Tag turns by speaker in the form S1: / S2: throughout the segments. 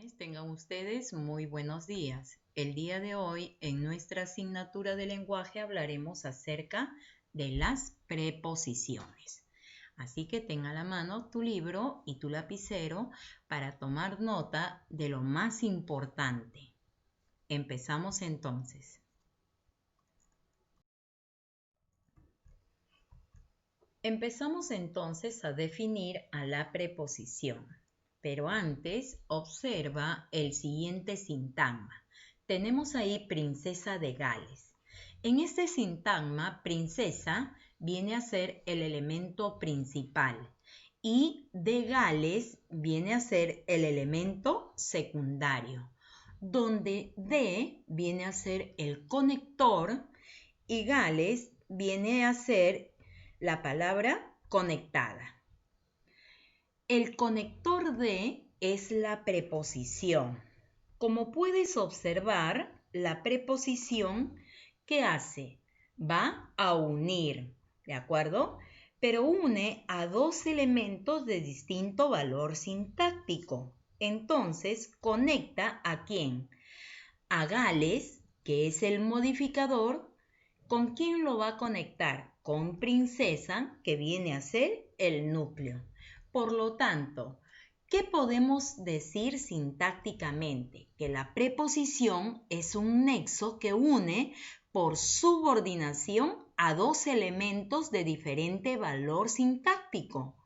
S1: Tengan ustedes muy buenos días. El día de hoy, en nuestra asignatura de lenguaje, hablaremos acerca de las preposiciones. Así que ten a la mano tu libro y tu lapicero para tomar nota de lo más importante. Empezamos entonces. Empezamos entonces a definir a la preposición. Pero antes, observa el siguiente sintagma. Tenemos ahí princesa de Gales. En este sintagma, princesa viene a ser el elemento principal y de Gales viene a ser el elemento secundario, donde de viene a ser el conector y Gales viene a ser la palabra conectada. El conector de es la preposición. Como puedes observar, la preposición, ¿qué hace? Va a unir, ¿de acuerdo? Pero une a dos elementos de distinto valor sintáctico. Entonces, conecta ¿a quién? A Gales, que es el modificador. ¿Con quién lo va a conectar? Con princesa, que viene a ser el núcleo. Por lo tanto, ¿qué podemos decir sintácticamente? Que la preposición es un nexo que une por subordinación a dos elementos de diferente valor sintáctico.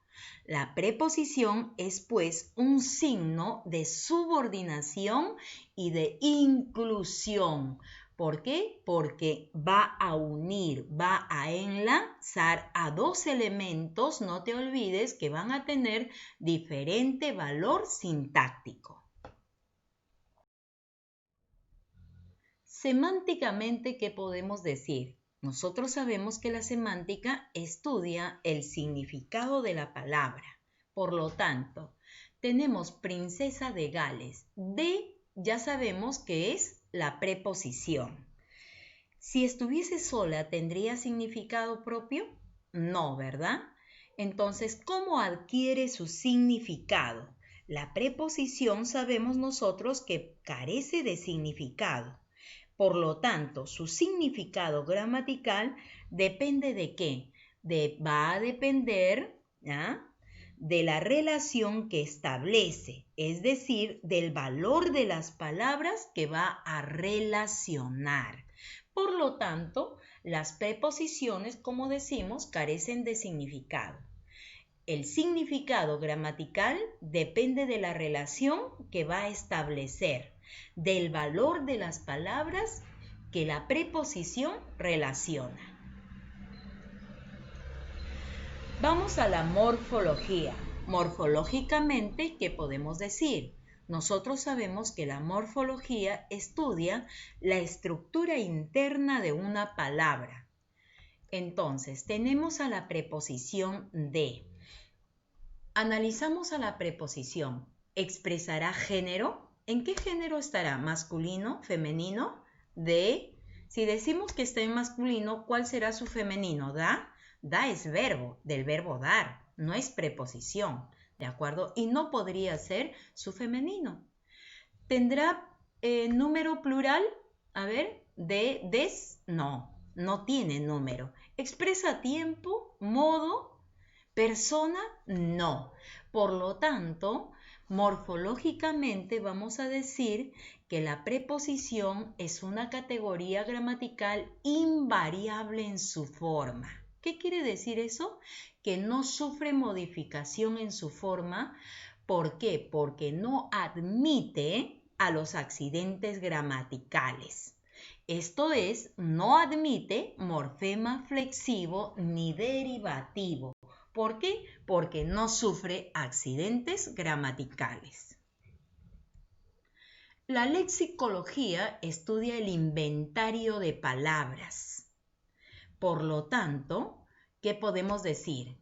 S1: La preposición es pues un signo de subordinación y de inclusión. ¿Por qué? Porque va a unir, va a enlazar a dos elementos, no te olvides que van a tener diferente valor sintáctico. Semánticamente, ¿qué podemos decir? Nosotros sabemos que la semántica estudia el significado de la palabra. Por lo tanto, tenemos princesa de Gales. De ya sabemos que es la preposición. Si estuviese sola, ¿tendría significado propio? No, ¿verdad? Entonces, ¿cómo adquiere su significado? La preposición sabemos nosotros que carece de significado. Por lo tanto, su significado gramatical depende de qué? Va a depender de la relación que establece, es decir, del valor de las palabras que va a relacionar. Por lo tanto, las preposiciones, como decimos, carecen de significado. El significado gramatical depende de la relación que va a establecer, del valor de las palabras que la preposición relaciona. Vamos a la morfología. Morfológicamente, ¿qué podemos decir? Nosotros sabemos que la morfología estudia la estructura interna de una palabra. Entonces, tenemos a la preposición de. Analizamos a la preposición. ¿Expresará género? ¿En qué género estará? ¿Masculino? ¿Femenino? De. Si decimos que está en masculino, ¿cuál será su femenino? Da. Da es verbo, del verbo dar, no es preposición, ¿de acuerdo? Y no podría ser su femenino. ¿Tendrá número plural? A ver, de, des, no, no tiene número. ¿Expresa tiempo, modo, persona? No. Por lo tanto, morfológicamente vamos a decir que la preposición es una categoría gramatical invariable en su forma. ¿Qué quiere decir eso? Que no sufre modificación en su forma. ¿Por qué? Porque no admite a los accidentes gramaticales. Esto es, no admite morfema flexivo ni derivativo. ¿Por qué? Porque no sufre accidentes gramaticales. La lexicología estudia el inventario de palabras. Por lo tanto, ¿qué podemos decir?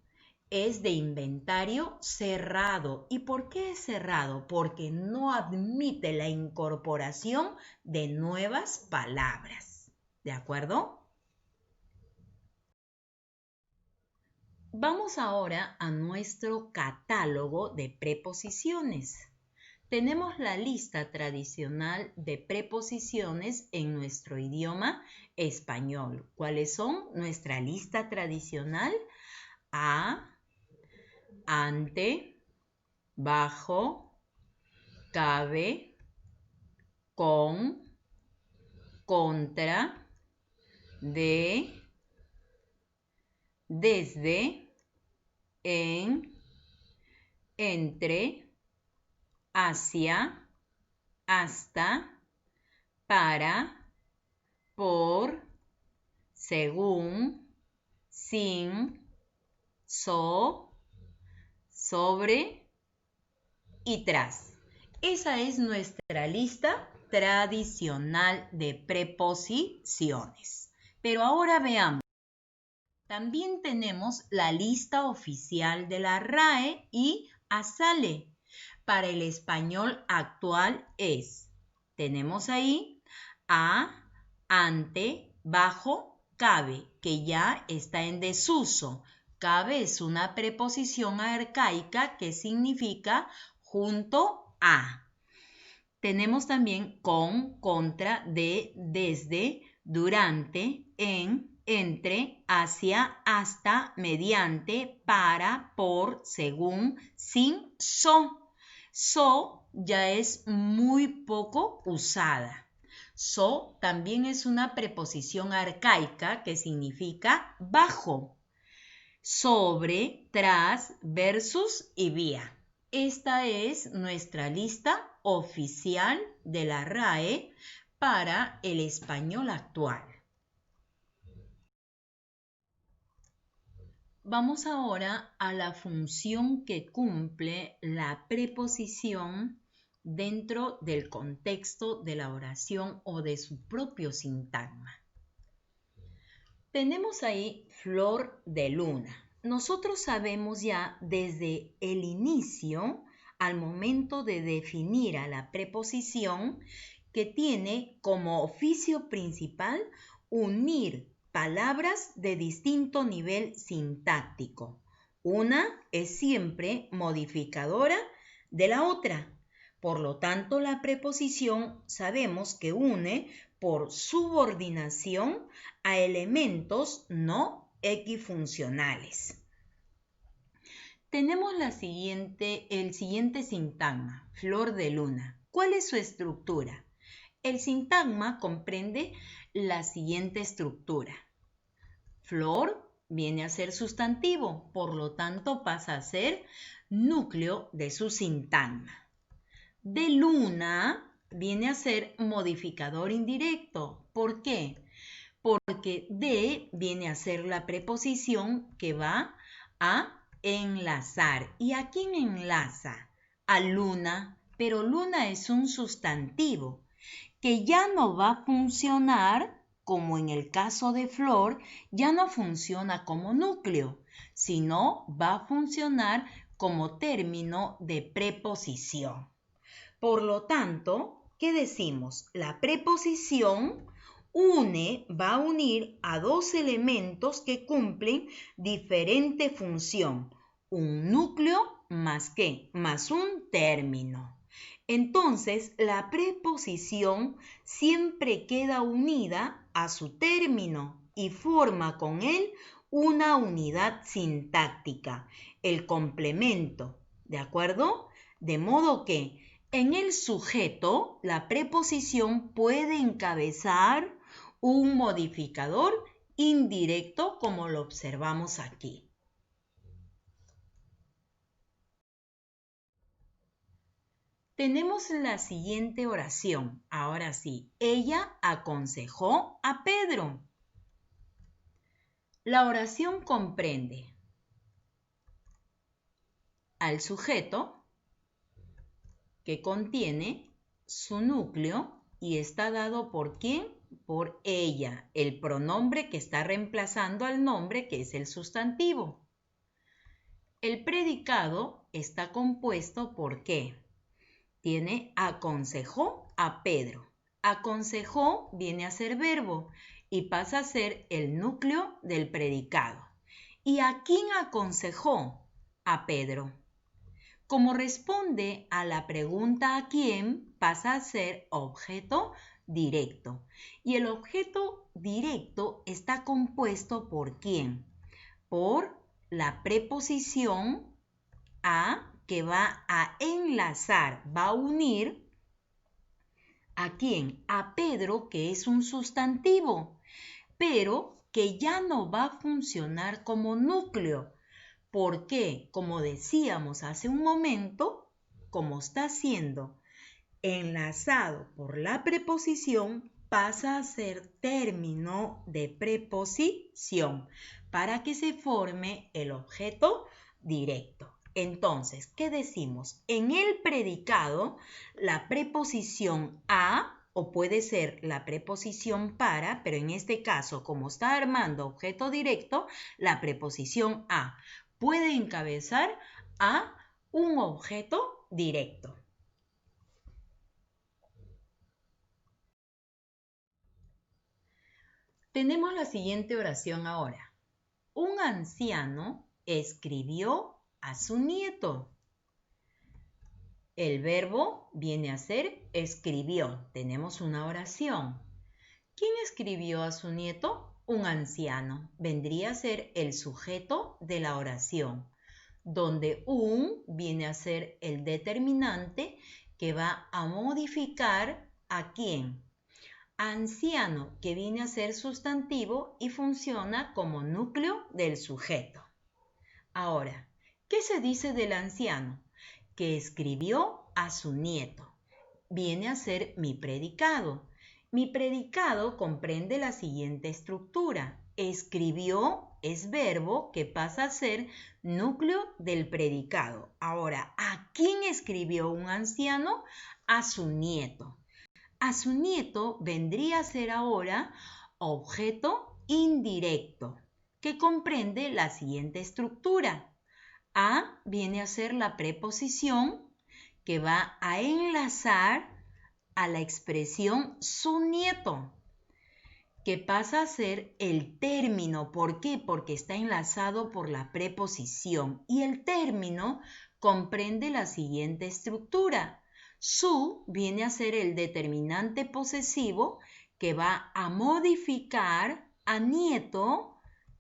S1: Es de inventario cerrado. ¿Y por qué es cerrado? Porque no admite la incorporación de nuevas palabras. ¿De acuerdo? Vamos ahora a nuestro catálogo de preposiciones. tenemos la lista tradicional de preposiciones en nuestro idioma español. ¿Cuáles son nuestra lista tradicional? A, ante, bajo, cabe, con, contra, de, desde, en, entre, hacia, hasta, para, por, según, sin, sobre y tras. Esa es nuestra lista tradicional de preposiciones. Pero ahora veamos. También tenemos la lista oficial de la RAE y ASALE. Para el español actual tenemos ahí a, ante, bajo, cabe, que ya está en desuso. Cabe es una preposición arcaica que significa junto a. Tenemos también con, contra, de, desde, durante, en, entre, hacia, hasta, mediante, para, por, según, sin, So ya es muy poco usada. So también es una preposición arcaica que significa bajo, sobre, tras, versus y vía. Esta es nuestra lista oficial de la RAE para el español actual. Vamos ahora a la función que cumple la preposición dentro del contexto de la oración o de su propio sintagma. Tenemos ahí flor de luna. Nosotros sabemos ya desde el inicio, al momento de definir a la preposición, que tiene como oficio principal unir palabras de distinto nivel sintáctico. Una es siempre modificadora de la otra. Por lo tanto, la preposición sabemos que une por subordinación a elementos no equifuncionales. Tenemos el siguiente sintagma, flor de luna. ¿Cuál es su estructura? El sintagma comprende la siguiente estructura. Flor viene a ser sustantivo, por lo tanto pasa a ser núcleo de su sintagma. De luna viene a ser modificador indirecto. ¿Por qué? Porque de viene a ser la preposición que va a enlazar. ¿Y a quién enlaza? A luna, pero luna es un sustantivo que ya no va a funcionar, como en el caso de flor, ya no funciona como núcleo, sino va a funcionar como término de preposición. Por lo tanto, ¿qué decimos? La preposición va a unir a dos elementos que cumplen diferente función. Un núcleo más ¿qué? Más un término. Entonces, la preposición siempre queda unida a su término y forma con él una unidad sintáctica, el complemento, ¿de acuerdo? De modo que en el sujeto, la preposición puede encabezar un modificador indirecto como lo observamos aquí. Tenemos la siguiente oración. Ahora sí, ella aconsejó a Pedro. La oración comprende al sujeto que contiene su núcleo y está dado por ¿quién? Por ella, el pronombre que está reemplazando al nombre que es el sustantivo. El predicado está compuesto por ¿qué? Tiene aconsejó a Pedro. Aconsejó viene a ser verbo y pasa a ser el núcleo del predicado. ¿Y a quién aconsejó? A Pedro. Como responde a la pregunta ¿a quién?, pasa a ser objeto directo. Y el objeto directo está compuesto ¿por quién? Por la preposición a, que va a enlazar, va a unir ¿a quién? A Pedro, que es un sustantivo, pero que ya no va a funcionar como núcleo. ¿Por qué? Como decíamos hace un momento, como está siendo enlazado por la preposición, pasa a ser término de preposición para que se forme el objeto directo. Entonces, ¿qué decimos? En el predicado, la preposición a, o puede ser la preposición para, pero en este caso, como está armando objeto directo, la preposición a puede encabezar a un objeto directo. Tenemos la siguiente oración ahora. Un anciano escribió a su nieto. El verbo viene a ser escribió. Tenemos una oración. ¿Quién escribió a su nieto? Un anciano. Vendría a ser el sujeto de la oración, donde un viene a ser el determinante que va a modificar ¿a quién? Anciano, que viene a ser sustantivo y funciona como núcleo del sujeto. Ahora, ¿qué se dice del anciano? Que escribió a su nieto. Viene a ser mi predicado. Mi predicado comprende la siguiente estructura. Escribió es verbo que pasa a ser núcleo del predicado. Ahora, ¿a quién escribió un anciano? A su nieto. A su nieto vendría a ser ahora objeto indirecto, que comprende la siguiente estructura. A viene a ser la preposición que va a enlazar a la expresión su nieto, que pasa a ser el término. ¿Por qué? Porque está enlazado por la preposición y el término comprende la siguiente estructura. Su viene a ser el determinante posesivo que va a modificar a nieto,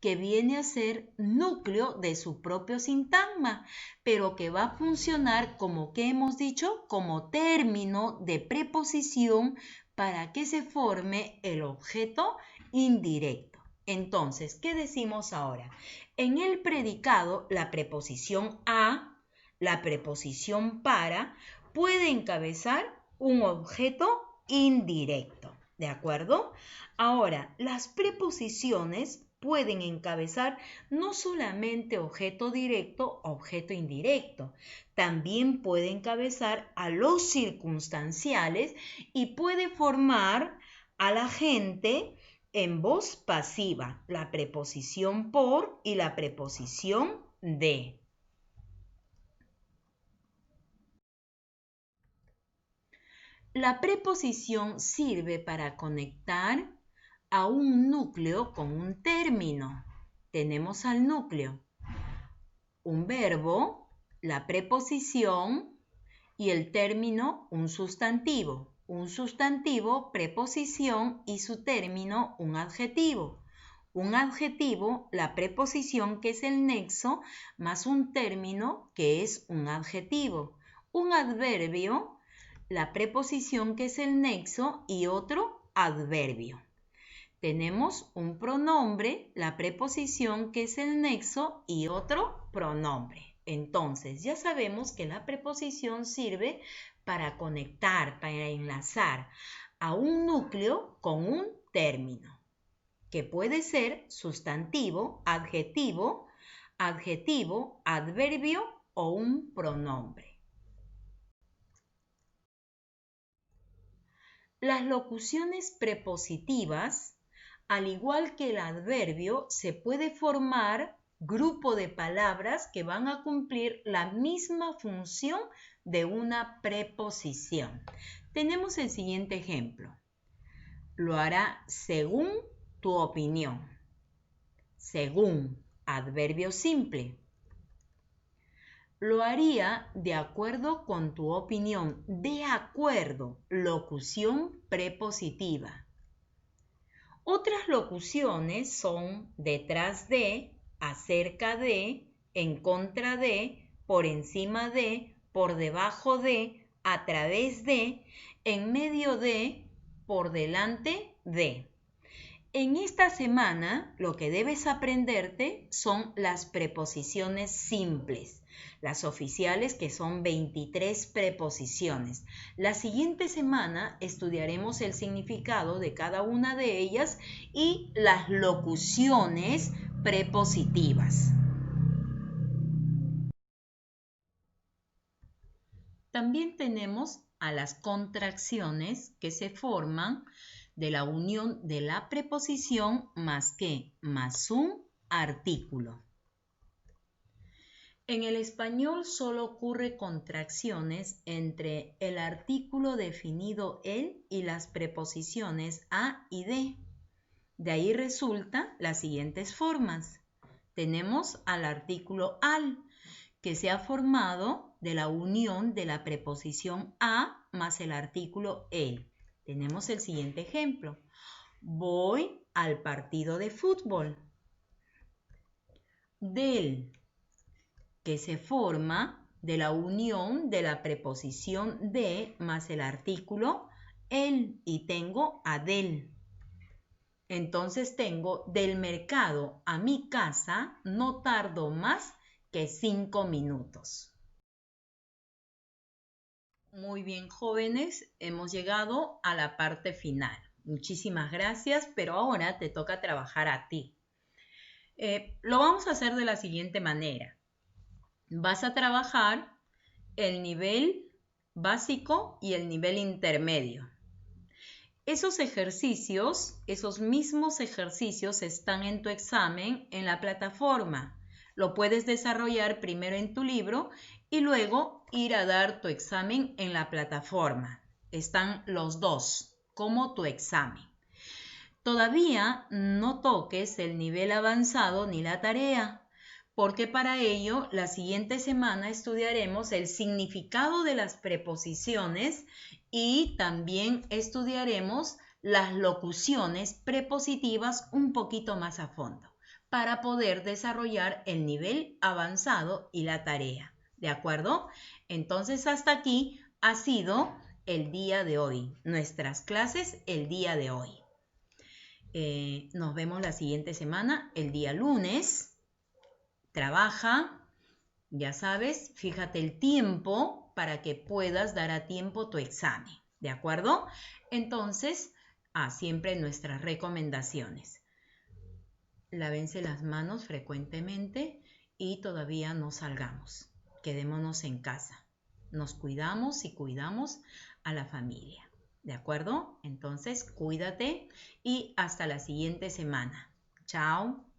S1: que viene a ser núcleo de su propio sintagma, pero que va a funcionar como que hemos dicho, como término de preposición para que se forme el objeto indirecto. Entonces, ¿qué decimos ahora? En el predicado, la preposición a, la preposición para, puede encabezar un objeto indirecto, ¿de acuerdo? Ahora, las preposiciones pueden encabezar no solamente objeto directo, objeto indirecto, también puede encabezar a los circunstanciales y puede formar a la gente en voz pasiva, la preposición por y la preposición de. La preposición sirve para conectar a un núcleo con un término. Tenemos al núcleo un verbo, la preposición y el término un sustantivo. Un sustantivo, preposición y su término un adjetivo. Un adjetivo, la preposición que es el nexo, más un término que es un adjetivo. Un adverbio, la preposición que es el nexo y otro adverbio. Tenemos un pronombre, la preposición que es el nexo y otro pronombre. Entonces, ya sabemos que la preposición sirve para conectar, para enlazar a un núcleo con un término, que puede ser sustantivo, adjetivo, adverbio o un pronombre. Las locuciones prepositivas, al igual que el adverbio, se puede formar grupo de palabras que van a cumplir la misma función de una preposición. Tenemos el siguiente ejemplo. Lo hará según tu opinión. Según, adverbio simple. lo haría de acuerdo con tu opinión. De acuerdo, locución prepositiva. Otras locuciones son detrás de, acerca de, en contra de, por encima de, por debajo de, a través de, en medio de, por delante de. En esta semana lo que debes aprenderte son las preposiciones simples, las oficiales, que son 23 preposiciones. La siguiente semana estudiaremos el significado de cada una de ellas y las locuciones prepositivas. También tenemos a las contracciones, que se forman de la unión de la preposición más que, más un artículo. En el español solo ocurre contracciones entre el artículo definido el y las preposiciones a y de. De ahí resultan las siguientes formas. Tenemos al artículo al, que se ha formado de la unión de la preposición a más el artículo el. Tenemos el siguiente ejemplo. Voy al partido de fútbol. Del, que se forma de la unión de la preposición de más el artículo el y tengo a del. Entonces tengo del mercado a mi casa no tardo más que 5 minutos. Muy bien, jóvenes, hemos llegado a la parte final. Muchísimas gracias, pero ahora te toca trabajar a ti. Lo vamos a hacer de la siguiente manera. Vas a trabajar el nivel básico y el nivel intermedio. Esos ejercicios, esos mismos ejercicios están en tu examen en la plataforma. Lo puedes desarrollar primero en tu libro y luego ir a dar tu examen en la plataforma. Están los dos como tu examen. Todavía no toques el nivel avanzado ni la tarea, porque para ello la siguiente semana estudiaremos el significado de las preposiciones y también estudiaremos las locuciones prepositivas un poquito más a fondo para poder desarrollar el nivel avanzado y la tarea. ¿De acuerdo? Entonces hasta aquí ha sido el día de hoy, nuestras clases el día de hoy. Nos vemos la siguiente semana, el día lunes. Trabaja, ya sabes, fíjate el tiempo para que puedas dar a tiempo tu examen, ¿de acuerdo? Entonces, siempre nuestras recomendaciones. Lávense las manos frecuentemente y todavía no salgamos. Quedémonos en casa. Nos cuidamos y cuidamos a la familia, ¿de acuerdo? Entonces, cuídate y hasta la siguiente semana. Chao.